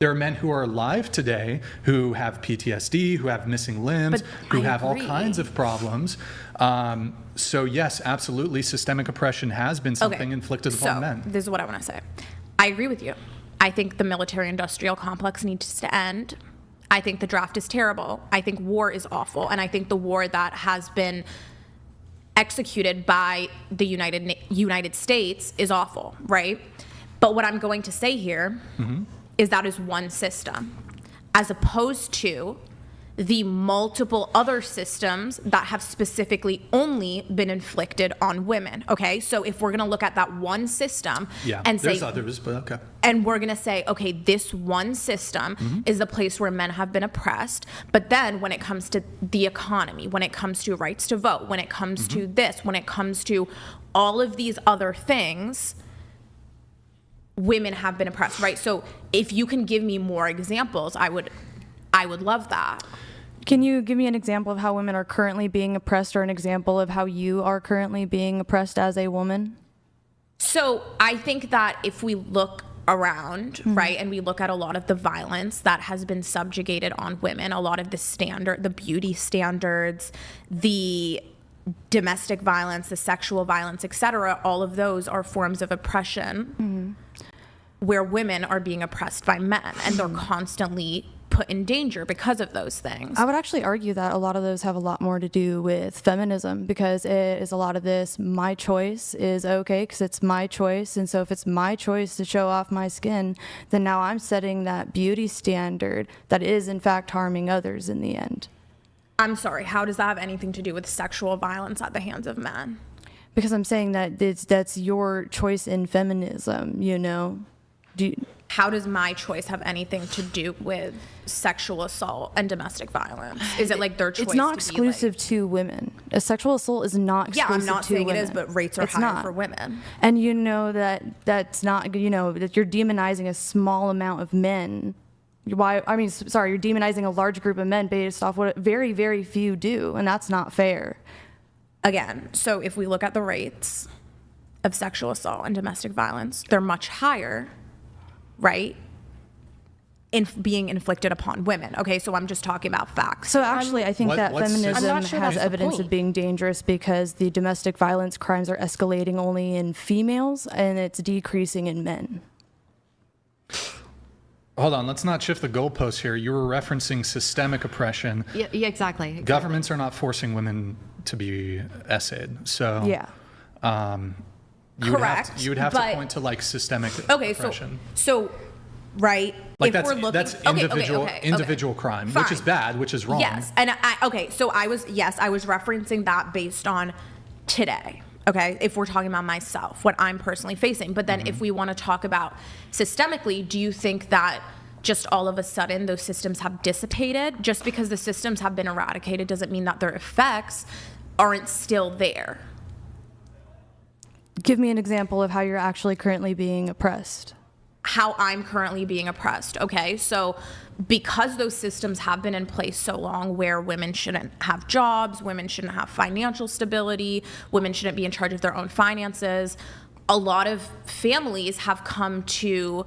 There are men who are alive today who have PTSD, who have missing limbs, who have all kinds of problems. So yes, absolutely, systemic oppression has been something inflicted upon men. This is what I want to say. I agree with you. I think the military-industrial complex needs to end. I think the draft is terrible. I think war is awful. And I think the war that has been executed by the United States is awful, right? But what I'm going to say here is that is one system, as opposed to the multiple other systems that have specifically only been inflicted on women, okay? So if we're gonna look at that one system and say— there's others, but okay. And we're gonna say, okay, this one system is the place where men have been oppressed, but then when it comes to the economy, when it comes to rights to vote, when it comes to this, when it comes to all of these other things, women have been oppressed, right? So if you can give me more examples, I would love that. Can you give me an example of how women are currently being oppressed, or an example of how you are currently being oppressed as a woman? So I think that if we look around, right, and we look at a lot of the violence that has been subjugated on women, a lot of the beauty standards, the domestic violence, the sexual violence, etc., all of those are forms of oppression where women are being oppressed by men, and they're constantly put in danger because of those things. I would actually argue that a lot of those have a lot more to do with feminism, because it is a lot of this, my choice is okay because it's my choice, and so if it's my choice to show off my skin, then now I'm setting that beauty standard that is in fact harming others in the end. I'm sorry, how does that have anything to do with sexual violence at the hands of men? Because I'm saying that that's your choice in feminism, you know? How does my choice have anything to do with sexual assault and domestic violence? Is it like their choice? It's not exclusive to women. A sexual assault is not exclusive to women. Yeah, I'm not saying it is, but rates are higher for women. And you know that's not, you know, that you're demonizing a small amount of men. You're demonizing a large group of men based off what very, very few do, and that's not fair. Again, so if we look at the rates of sexual assault and domestic violence, they're much higher, right, in being inflicted upon women. Okay, so I'm just talking about facts. So actually, I think that feminism has evidence of being dangerous, because the domestic violence crimes are escalating only in females and it's decreasing in men. Hold on, let's not shift the goalposts here. You were referencing systemic oppression. Yeah, exactly. Governments are not forcing women to be essayed. So yeah. Correct. You would have to point to like systemic oppression. So right, like if we're looking, that's individual crime, Fine. which is bad, which is wrong. Yes, and I was referencing that based on today. Okay, if we're talking about myself, what I'm personally facing. But then if we want to talk about systemically, do you think that just all of a sudden those systems have dissipated? Just because the systems have been eradicated doesn't mean that their effects aren't still there. Give me an example of how you're actually currently being oppressed. How I'm currently being oppressed. Okay, so because those systems have been in place so long, where women shouldn't have jobs, women shouldn't have financial stability, women shouldn't be in charge of their own finances, a lot of families have come to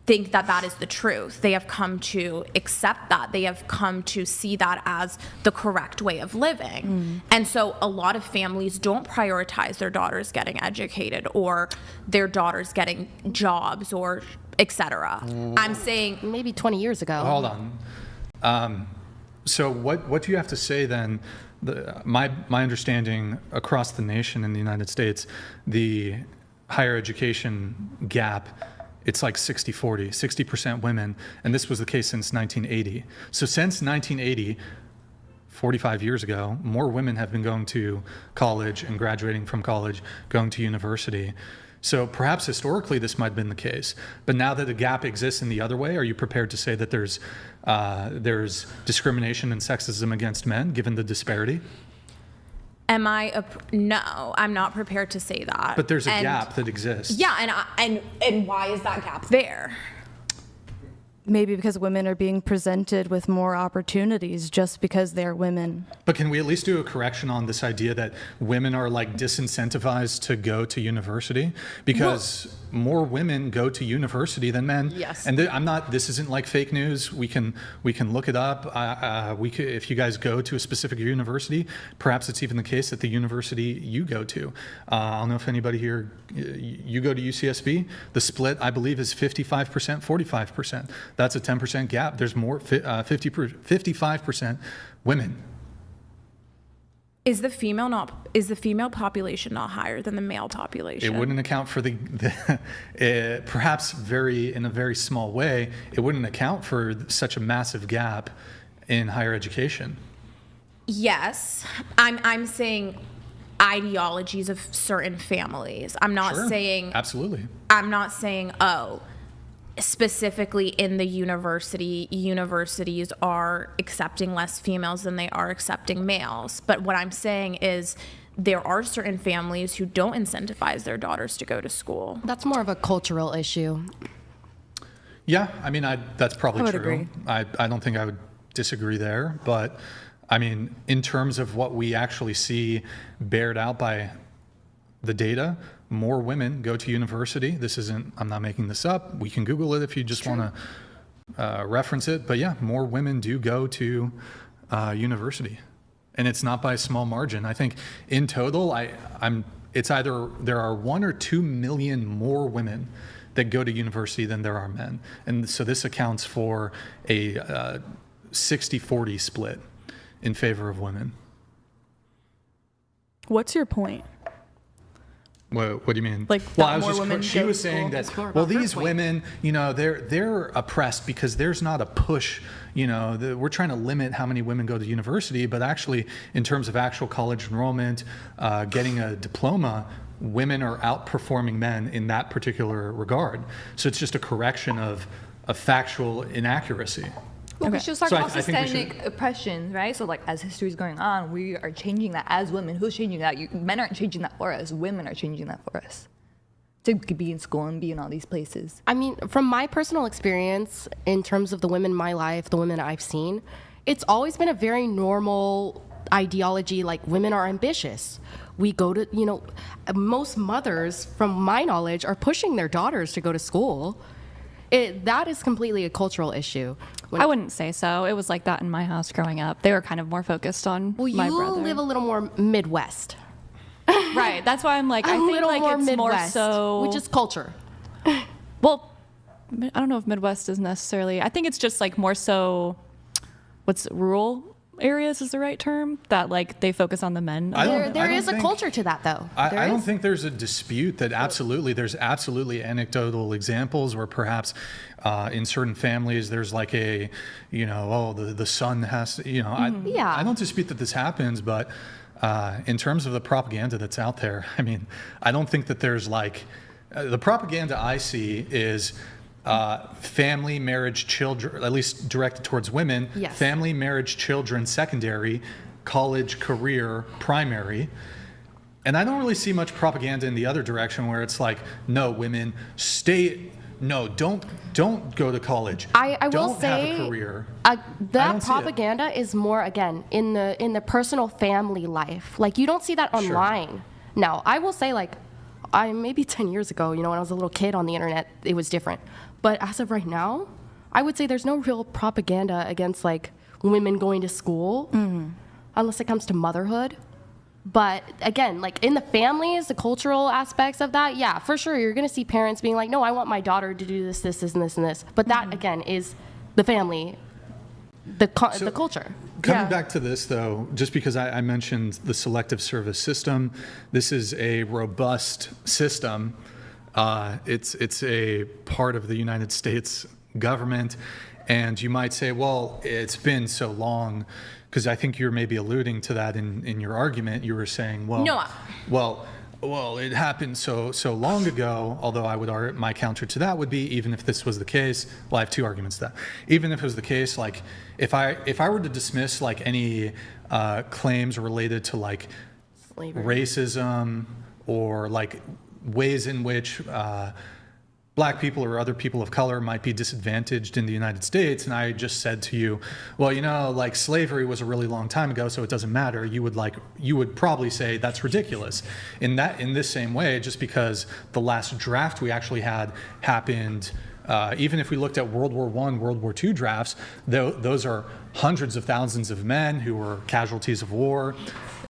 think that that is the truth. They have come to accept that. They have come to see that as the correct way of living. And so a lot of families don't prioritize their daughters getting educated or their daughters getting jobs or etc. I'm saying maybe 20 years ago. Hold on. So what do you have to say then? My understanding across the nation in the United States, the higher education gap, it's like 60-40, 60% women, and this was the case since 1980. So since 1980, 45 years ago, more women have been going to college and graduating from college, going to university. So perhaps historically this might have been the case, but now that the gap exists in the other way, are you prepared to say that there's discrimination and sexism against men, given the disparity? No, I'm not prepared to say that. But there's a gap that exists. Yeah, and why is that gap there? maybe because women are being presented with more opportunities just because they're women. But can we at least do a correction on this idea that women are like disincentivized to go to university? Because more women go to university than men. Yes. And this isn't like fake news. We can look it up. If you guys go to a specific university, perhaps it's even the case that the university you go to. I don't know if anybody here, you go to UCSB, the split I believe is 55%, 45%. That's a 10% gap. There's more, 55% women. Is the female population not higher than the male population? It wouldn't account for perhaps in a very small way, it wouldn't account for such a massive gap in higher education. Yes, I'm saying ideologies of certain families. I'm not Sure. saying Absolutely. I'm not saying specifically in the universities are accepting less females than they are accepting males. But what I'm saying is there are certain families who don't incentivize their daughters to go to school. That's more of a cultural issue. Yeah, I mean, that's probably I would true. agree. I don't think I would disagree there, but I mean, in terms of what we actually see bared out by the data, more women go to university. I'm not making this up. We can Google it if you just want to reference it. But yeah, more women do go to university. And it's not by a small margin. I think in total, it's either there are 1 or 2 million more women that go to university than there are men. And so this accounts for a 60-40 split in favor of women. What's your point? What do you mean? Like, well, that I was more just women she go was to saying school? that It's more well, about her these point. women, they're oppressed because there's not a push. We're trying to limit how many women go to university, but actually, in terms of actual college enrollment, getting a diploma, women are outperforming men in that particular regard. So it's just a correction of a factual inaccuracy. Well, Okay. because she was talking So I about think we systemic oppression, right? So, like, as history is going on, we are changing that as women. Who's changing that? Men aren't changing that for us. Women are changing that for us. To be in school and be in all these places. I mean, from my personal experience, in terms of the women in my life, the women I've seen, it's always been a very normal ideology. Like, women are ambitious. We go to, most mothers, from my knowledge, are pushing their daughters to go to school. That is completely a cultural issue. I wouldn't say so. It was like that in my house growing up. They were kind of more focused on Well, my you brother. live a little more Midwest. Right. That's why I'm like, I A think little like more it's Midwest, more so. which is culture. Well, I don't know if Midwest is necessarily. I think it's just like more so. Rural areas is the right term, that like they focus on the men. There is a culture to that, though. I don't think there's a dispute that there's absolutely anecdotal examples where perhaps in certain families there's like the son has to, Yeah. I don't dispute that this happens, but in terms of the propaganda that's out there, I mean, I don't think that there's the propaganda I see is family, marriage, children, at least directed towards women, Yes. family, marriage, children, secondary, college, career, primary. And I don't really see much propaganda in the other direction where it's like, no, women, don't go to college. I will don't say have a career. that don't see it. propaganda is more, again, in the personal family life. Like, you don't see that Sure. online. Now, I will say, like, maybe 10 years ago, when I was a little kid on the internet, it was different. But as of right now, I would say there's no real propaganda against, like, women going to school, unless it comes to motherhood. But again, like, in the families, the cultural aspects of that, yeah, for sure, you're going to see parents being like, no, I want my daughter to do this, this, and this, and this. But that, again, is the family, the culture. Coming back to this, though, just because I mentioned the selective service system, this is a robust system. It's a part of the United States government. And you might say, well, it's been so long, because I think you're maybe alluding to that in your argument. You were saying, well, it happened so long ago, although I would my counter to that would be, even if this was the case, well, I have two arguments to that. Even if it was the case, like, if I were to dismiss, like, any claims related to, like, Slavery. racism or, like, ways in which black people or other people of color might be disadvantaged in the United States, and I just said to you, well, like slavery was a really long time ago, so it doesn't matter, you would probably say that's ridiculous. In this same way, just because the last draft we actually had happened, even if we looked at World War I, World War II drafts, those are hundreds of thousands of men who were casualties of war.